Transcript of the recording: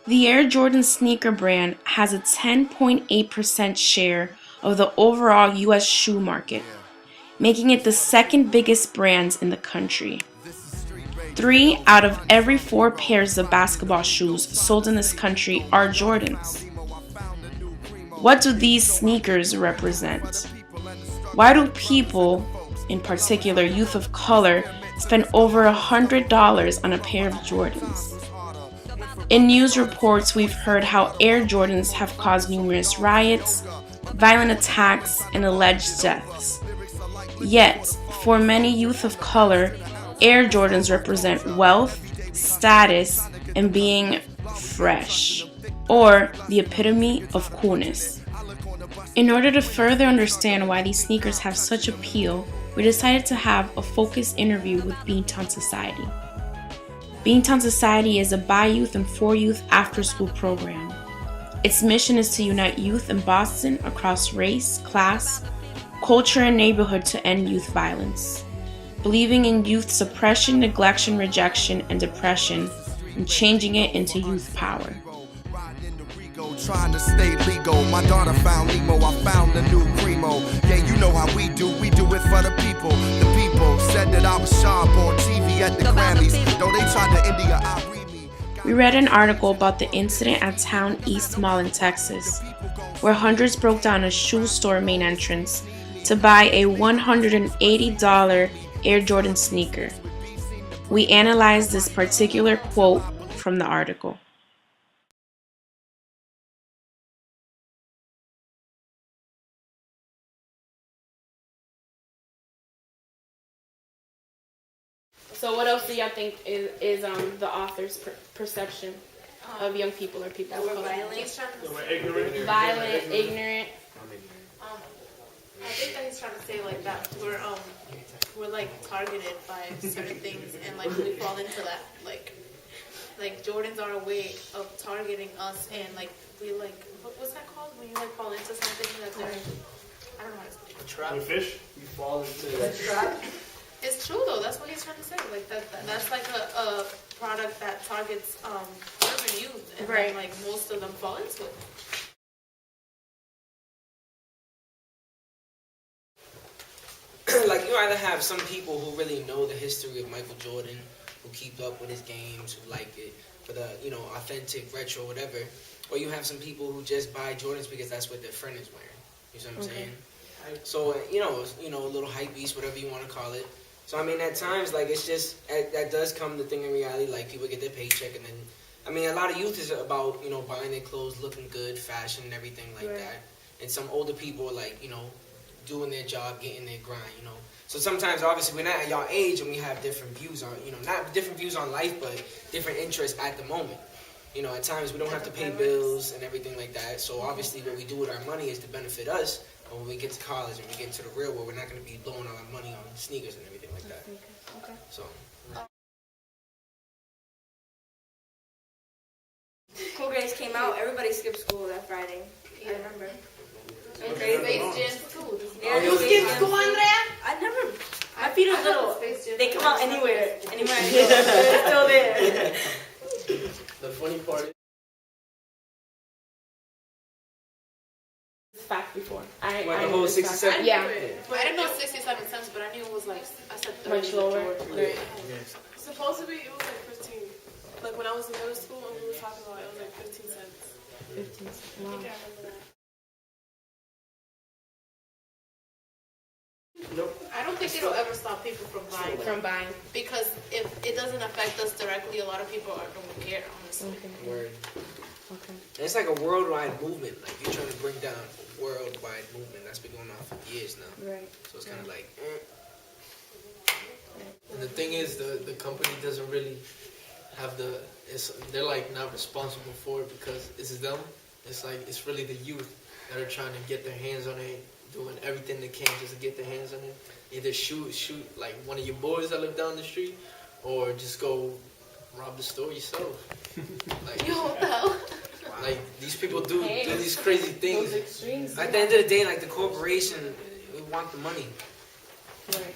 The Air Jordan sneaker brand has a 10.8% share of the overall U.S. shoe market, making it the second biggest brand in the country. 3 out of every 4 pairs of basketball shoes sold in this country are Jordans. What do these sneakers represent? Why do people, in particular youth of color, spend over $100 on a pair of Jordans? In news reports, we've heard how Air Jordans have caused numerous riots, violent attacks, and alleged deaths. Yet, for many youth of color, Air Jordans represent wealth, status, and being fresh, or the epitome of coolness. In order to further understand why these sneakers have such appeal, we decided to have a focused interview with Beantown Society. Beantown Society is a by youth and for youth after-school program. Its mission is to unite youth in Boston across race, class, culture, and neighborhood to end youth violence, believing in youth suppression, neglection, rejection, and depression, and changing it into youth power. Trying to stay legal. My daughter found Limo, I found the new Primo. Yeah, you know how we do it for the people. The people said that I was sharp on TV at the Grammys. Though they tried to India, I read me. We read an article about the incident at Town East Mall in Texas, where hundreds broke down a shoe store main entrance to buy a $180 Air Jordan sneaker. We analyzed this particular quote from the article. So what else do y'all think is the author's perception of young people or people? That we're violent. That we're ignorant. Violent, ignorant. I think that he's trying to say like that we're like targeted by certain things and like we fall into that like Jordans are a way of targeting us and like we like what's that called when you like fall into something that they're I don't know how to explain it. A trap. A fish. You fall into a trap. It's true though. That's what he's trying to say. Like that's like a product that targets urban youth, and right. then, like most of them fall into it. Like you either have some people who really know the history of Michael Jordan, who keep up with his games, who like it for the authentic retro whatever, or you have some people who just buy Jordans because that's what their friend is wearing. You see what I'm saying? So a little hype beast, whatever you want to call it. So I mean, at times, like it's just that does come the thing in reality. Like people get their paycheck, and then I mean, a lot of youth is about buying their clothes, looking good, fashion, and everything like that. And some older people are like doing their job, getting their grind. So sometimes, obviously, we're not at y'all age, and we have different views on not different views on life, but different interests at the moment. At times we don't have to pay bills and everything like that. So obviously, what we do with our money is to benefit us. But when we get to college and we get into the real world, we're not going to be blowing all our money on sneakers and everything like that. Okay. So. Cool Grades came out. Everybody skipped school that Friday. I remember. Space Jam too. Yeah, you skipped school, Andrea? I never. My feet are little. They come out anywhere. Anywhere I go. They're still there. The funny part is Fact before. I the whole 67? Yeah. But I didn't know 67 cents, but I knew it was like I said 30. Much lower. Yeah. Supposedly it was like 15. Like when I was in middle school and we were talking about it, it was like 15 cents. 15 cents. Wow. I think I remember that. Nope. I don't think it'll ever stop people from buying. Because if it doesn't affect us directly, a lot of people don't care, honestly. Word. Okay. And it's like a worldwide movement. Like you're trying to bring down a worldwide movement that's been going on for years now. Right. So it's kind of like. And the thing is, the company doesn't really have they're like not responsible for it because it's them. It's like it's really the youth that are trying to get their hands on it, doing everything they can just to get their hands on it. Either shoot like one of your boys that live down the street, or just go rob the store yourself. Like, like these people do these crazy things. Those extremes. At the end of the day, like the corporation, we want the money. Right.